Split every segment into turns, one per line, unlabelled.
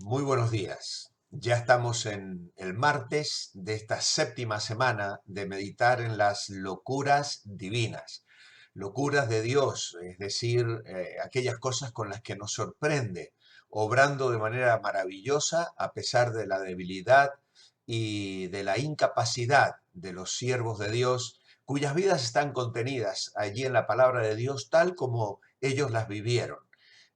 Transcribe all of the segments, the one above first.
Muy buenos días. Ya estamos en el martes de esta séptima semana de meditar en las locuras divinas, locuras de Dios, es decir, aquellas cosas con las que nos sorprende, obrando de manera maravillosa a pesar de la debilidad y de la incapacidad de los siervos de Dios, cuyas vidas están contenidas allí en la palabra de Dios tal como ellos las vivieron.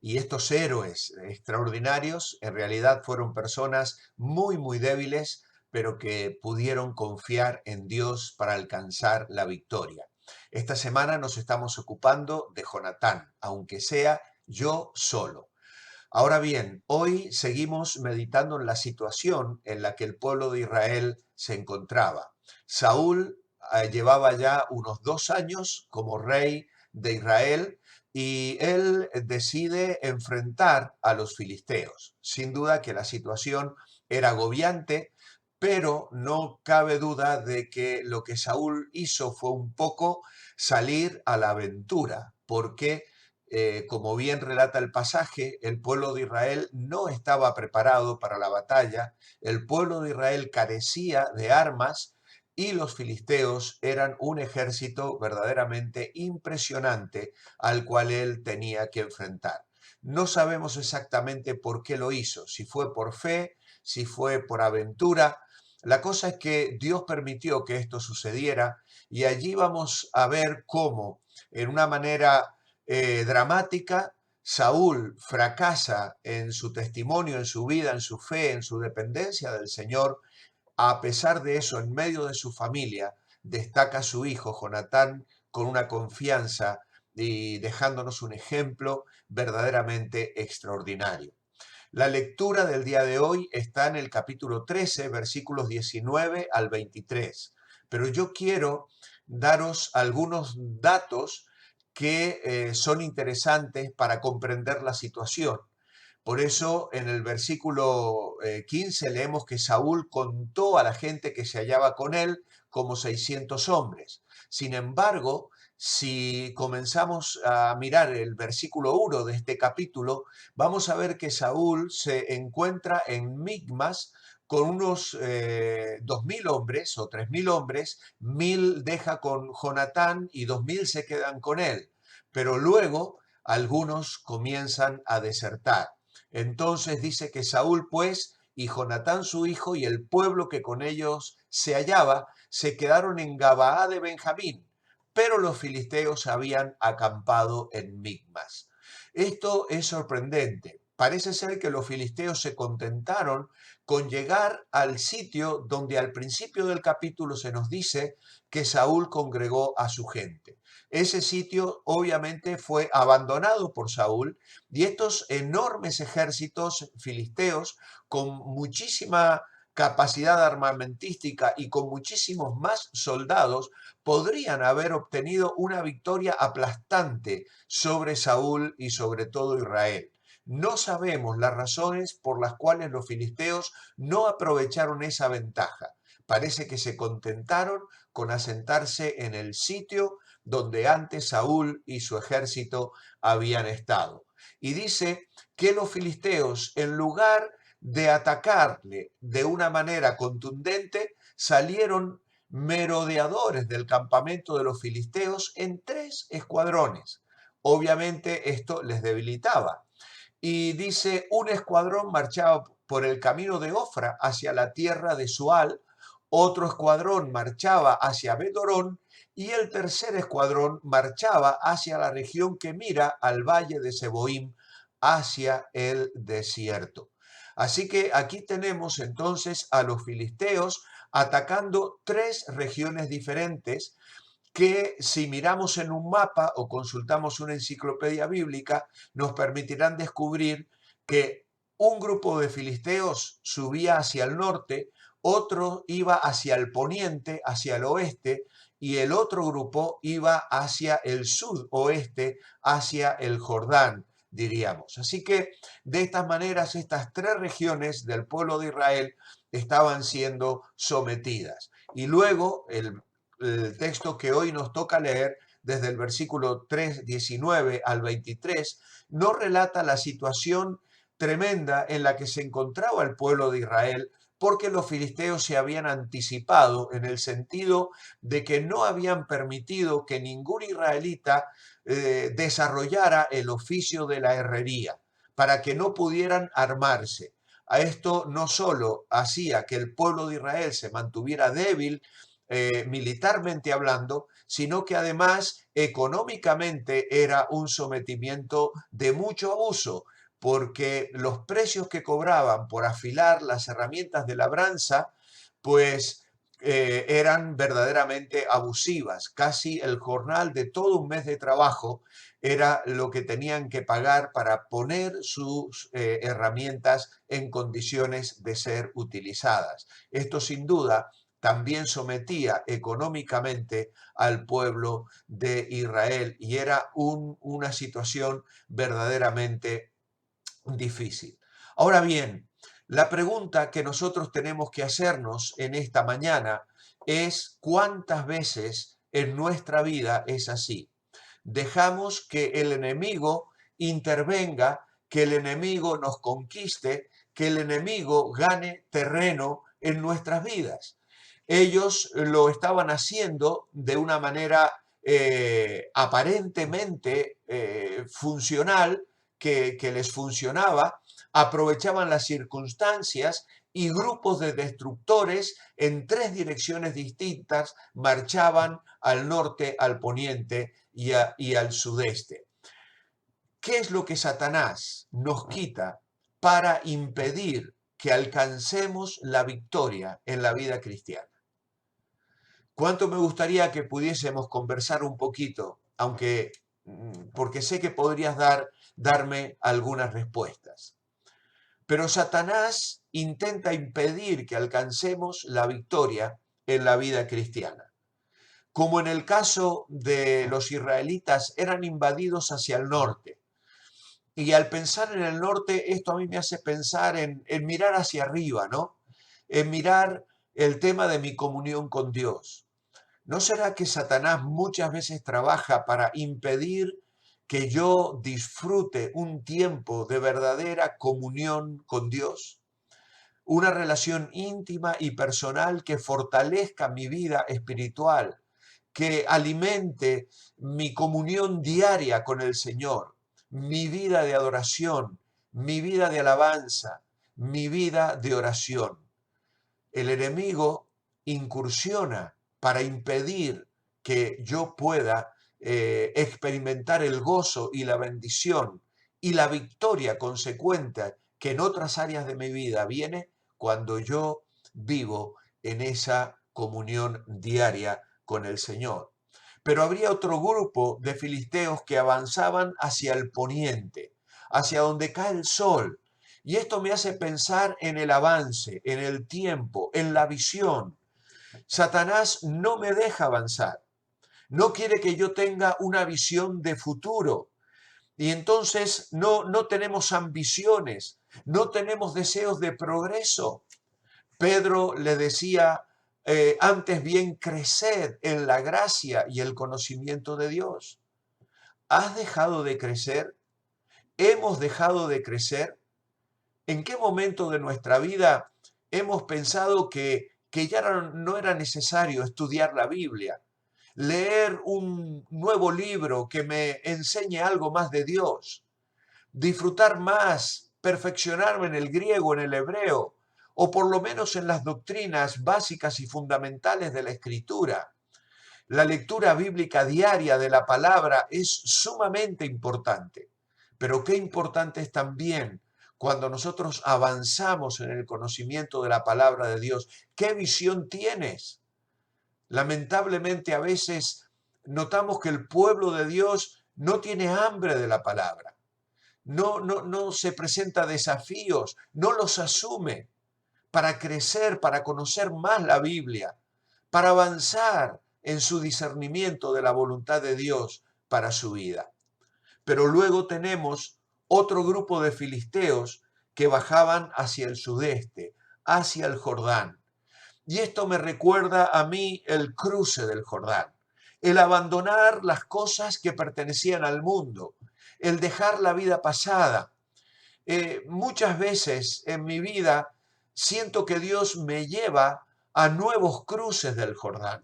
Y estos héroes extraordinarios en realidad fueron personas muy débiles, pero que pudieron confiar en Dios para alcanzar la victoria. Esta semana nos estamos ocupando de Jonatán, aunque sea yo solo. Ahora bien, hoy seguimos meditando en la situación en la que el pueblo de Israel se encontraba. Saúl llevaba ya unos 2 años como rey de Israel y él decide enfrentar a los filisteos. Sin duda que la situación era agobiante, pero no cabe duda de que lo que Saúl hizo fue un poco salir a la aventura, porque como bien relata el pasaje, el pueblo de Israel no estaba preparado para la batalla, el pueblo de Israel carecía de armas y los filisteos eran un ejército verdaderamente impresionante al cual él tenía que enfrentar. No sabemos exactamente por qué lo hizo, si fue por fe, si fue por aventura. La cosa es que Dios permitió que esto sucediera y allí vamos a ver cómo, en una manera dramática, Saúl fracasa en su testimonio, en su vida, en su fe, en su dependencia del Señor. A pesar de eso, en medio de su familia, destaca su hijo Jonatán con una confianza y dejándonos un ejemplo verdaderamente extraordinario. La lectura del día de hoy está en el capítulo 13, versículos 19 al 23. Pero yo quiero daros algunos datos que son interesantes para comprender la situación. Por eso en el versículo 15 leemos que Saúl contó a la gente que se hallaba con él como 600 hombres. Sin embargo, si comenzamos a mirar el versículo 1 de este capítulo, vamos a ver que Saúl se encuentra en Migmas con unos 2.000 hombres o 3.000 hombres, 1.000 deja con Jonatán y 2.000 se quedan con él. Pero luego algunos comienzan a desertar. Entonces dice que Saúl, pues, y Jonatán su hijo y el pueblo que con ellos se hallaba, se quedaron en Gabaá de Benjamín, pero los filisteos habían acampado en Migmas. Esto es sorprendente. Parece ser que los filisteos se contentaron con llegar al sitio donde al principio del capítulo se nos dice que Saúl congregó a su gente. Ese sitio obviamente fue abandonado por Saúl y estos enormes ejércitos filisteos con muchísima capacidad armamentística y con muchísimos más soldados podrían haber obtenido una victoria aplastante sobre Saúl y sobre todo Israel. No sabemos las razones por las cuales los filisteos no aprovecharon esa ventaja. Parece que se contentaron con asentarse en el sitio donde antes Saúl y su ejército habían estado. Y dice que los filisteos, en lugar de atacarle de una manera contundente, salieron merodeadores del campamento de los filisteos en 3 escuadrones. Obviamente esto les debilitaba. Y dice, un escuadrón marchaba por el camino de Ofra hacia la tierra de Sual, otro escuadrón marchaba hacia Bedorón y el tercer escuadrón marchaba hacia la región que mira al valle de Seboim, hacia el desierto. Así que aquí tenemos entonces a los filisteos atacando 3 regiones diferentes que si miramos en un mapa o consultamos una enciclopedia bíblica, nos permitirán descubrir que un grupo de filisteos subía hacia el norte, otro iba hacia el poniente, hacia el oeste, y el otro grupo iba hacia el sudoeste, hacia el Jordán, diríamos. Así que de estas maneras, estas 3 regiones del pueblo de Israel estaban siendo sometidas. Y luego el texto que hoy nos toca leer, desde el versículo 3, 19 al 23, nos relata la situación tremenda en la que se encontraba el pueblo de Israel, porque los filisteos se habían anticipado en el sentido de que no habían permitido que ningún israelita desarrollara el oficio de la herrería, para que no pudieran armarse. A esto no solo hacía que el pueblo de Israel se mantuviera débil militarmente hablando, sino que además económicamente era un sometimiento de mucho abuso, porque los precios que cobraban por afilar las herramientas de labranza, pues eran verdaderamente abusivas. Casi el jornal de todo un mes de trabajo era lo que tenían que pagar para poner sus herramientas en condiciones de ser utilizadas. Esto sin duda también sometía económicamente al pueblo de Israel y era una situación verdaderamente difícil. Ahora bien, la pregunta que nosotros tenemos que hacernos en esta mañana es ¿cuántas veces en nuestra vida es así? Dejamos que el enemigo intervenga, que el enemigo nos conquiste, que el enemigo gane terreno en nuestras vidas. Ellos lo estaban haciendo de una manera aparentemente funcional, que les funcionaba, aprovechaban las circunstancias y grupos de destructores en tres direcciones distintas marchaban al norte, al poniente y al sudeste. ¿Qué es lo que Satanás nos quita para impedir que alcancemos la victoria en la vida cristiana? ¿Cuánto me gustaría que pudiésemos conversar un poquito, aunque porque sé que podrías darme algunas respuestas? Pero Satanás intenta impedir que alcancemos la victoria en la vida cristiana. Como en el caso de los israelitas, eran invadidos hacia el norte. Y al pensar en el norte, esto a mí me hace pensar en mirar hacia arriba, ¿no? En mirar el tema de mi comunión con Dios. ¿No será que Satanás muchas veces trabaja para impedir que yo disfrute un tiempo de verdadera comunión con Dios? Una relación íntima y personal que fortalezca mi vida espiritual, que alimente mi comunión diaria con el Señor, mi vida de adoración, mi vida de alabanza, mi vida de oración. El enemigo incursiona para impedir que yo pueda experimentar el gozo y la bendición y la victoria consecuente que en otras áreas de mi vida viene cuando yo vivo en esa comunión diaria con el Señor. Pero habría otro grupo de filisteos que avanzaban hacia el poniente, hacia donde cae el sol. Y esto me hace pensar en el avance, en el tiempo, en la visión. Satanás no me deja avanzar. No quiere que yo tenga una visión de futuro. Y entonces no tenemos ambiciones, no tenemos deseos de progreso. Pedro le decía, antes bien creced en la gracia y el conocimiento de Dios. ¿Has dejado de crecer? ¿Hemos dejado de crecer? ¿En qué momento de nuestra vida hemos pensado que ya no era necesario estudiar la Biblia, leer un nuevo libro que me enseñe algo más de Dios, disfrutar más, perfeccionarme en el griego, en el hebreo, o por lo menos en las doctrinas básicas y fundamentales de la Escritura? La lectura bíblica diaria de la palabra es sumamente importante, pero qué importante es también cuando nosotros avanzamos en el conocimiento de la palabra de Dios. ¿Qué visión tienes? Lamentablemente a veces notamos que el pueblo de Dios no tiene hambre de la palabra, no se presenta desafíos, no los asume para crecer, para conocer más la Biblia, para avanzar en su discernimiento de la voluntad de Dios para su vida. Pero luego tenemos otro grupo de filisteos que bajaban hacia el sudeste, hacia el Jordán. Y esto me recuerda a mí el cruce del Jordán, el abandonar las cosas que pertenecían al mundo, el dejar la vida pasada. Muchas veces en mi vida siento que Dios me lleva a nuevos cruces del Jordán.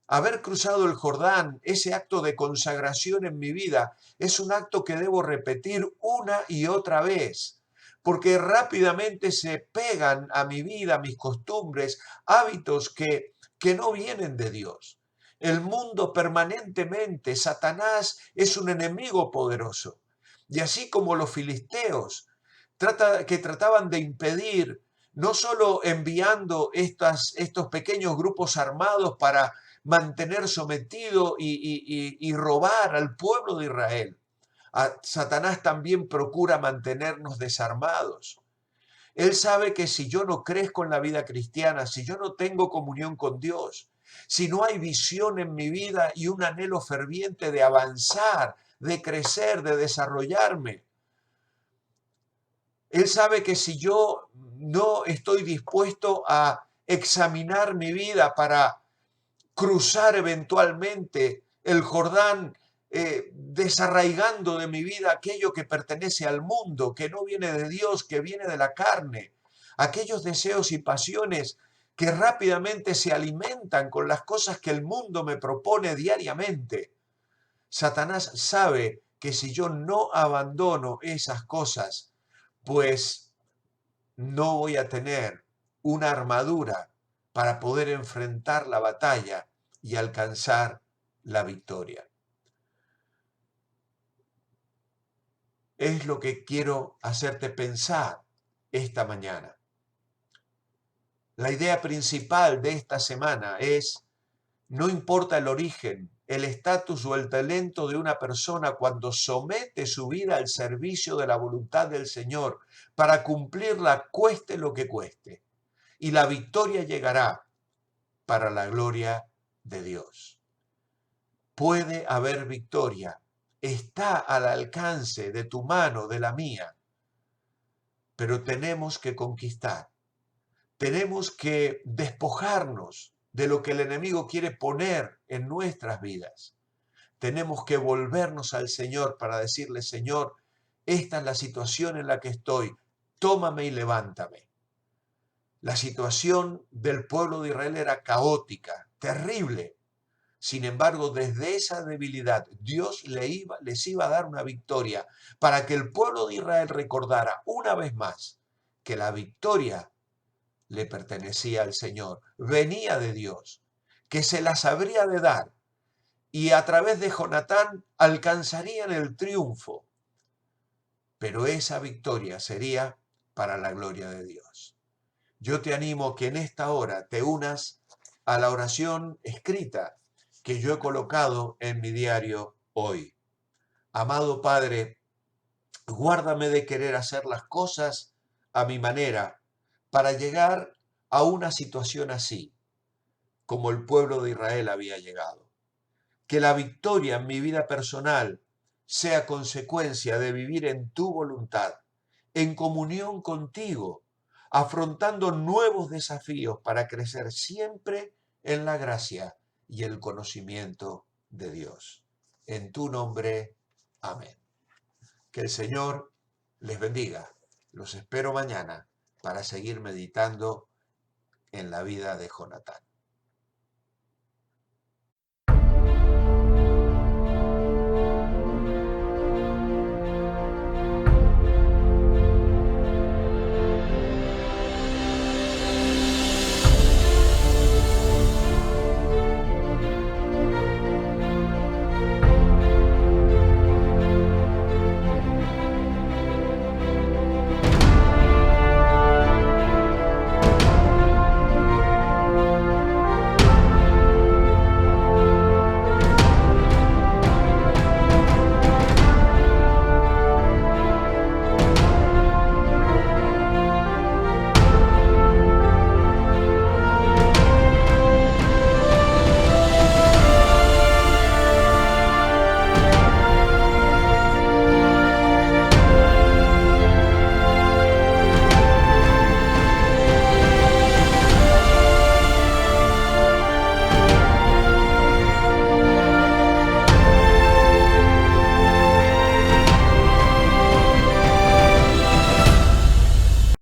Haber cruzado el Jordán, ese acto de consagración en mi vida, es un acto que debo repetir una y otra vez, porque rápidamente se pegan a mi vida, a mis costumbres, hábitos que no vienen de Dios. El mundo permanentemente, Satanás es un enemigo poderoso. Y así como los filisteos que trataban de impedir, no solo enviando estos pequeños grupos armados para mantener sometido y robar al pueblo de Israel. Satanás también procura mantenernos desarmados. Él sabe que si yo no crezco en la vida cristiana, si yo no tengo comunión con Dios, si no hay visión en mi vida y un anhelo ferviente de avanzar, de crecer, de desarrollarme, Él sabe que si yo no estoy dispuesto a examinar mi vida para cruzar eventualmente el Jordán, desarraigando de mi vida aquello que pertenece al mundo, que no viene de Dios, que viene de la carne, aquellos deseos y pasiones que rápidamente se alimentan con las cosas que el mundo me propone diariamente. Satanás sabe que si yo no abandono esas cosas, pues no voy a tener una armadura para poder enfrentar la batalla y alcanzar la victoria. Es lo que quiero hacerte pensar esta mañana. La idea principal de esta semana es: no importa el origen, el estatus o el talento de una persona, cuando somete su vida al servicio de la voluntad del Señor para cumplirla, cueste lo que cueste, y la victoria llegará para la gloria de Dios. Puede haber victoria, está al alcance de tu mano, de la mía, pero tenemos que conquistar, tenemos que despojarnos de lo que el enemigo quiere poner en nuestras vidas. Tenemos que volvernos al Señor para decirle: Señor, esta es la situación en la que estoy, tómame y levántame. La situación del pueblo de Israel era caótica, terrible. Sin embargo, desde esa debilidad, Dios les iba a dar una victoria para que el pueblo de Israel recordara una vez más que la victoria le pertenecía al Señor, venía de Dios, que se las habría de dar, y a través de Jonatán alcanzarían el triunfo. Pero esa victoria sería para la gloria de Dios. Yo te animo que en esta hora te unas a la oración escrita que yo he colocado en mi diario hoy. Amado Padre, guárdame de querer hacer las cosas a mi manera para llegar a una situación así, como el pueblo de Israel había llegado. Que la victoria en mi vida personal sea consecuencia de vivir en tu voluntad, en comunión contigo, afrontando nuevos desafíos para crecer siempre en la gracia y el conocimiento de Dios. En tu nombre, amén. Que el Señor les bendiga. Los espero mañana para seguir meditando en la vida de Jonatán.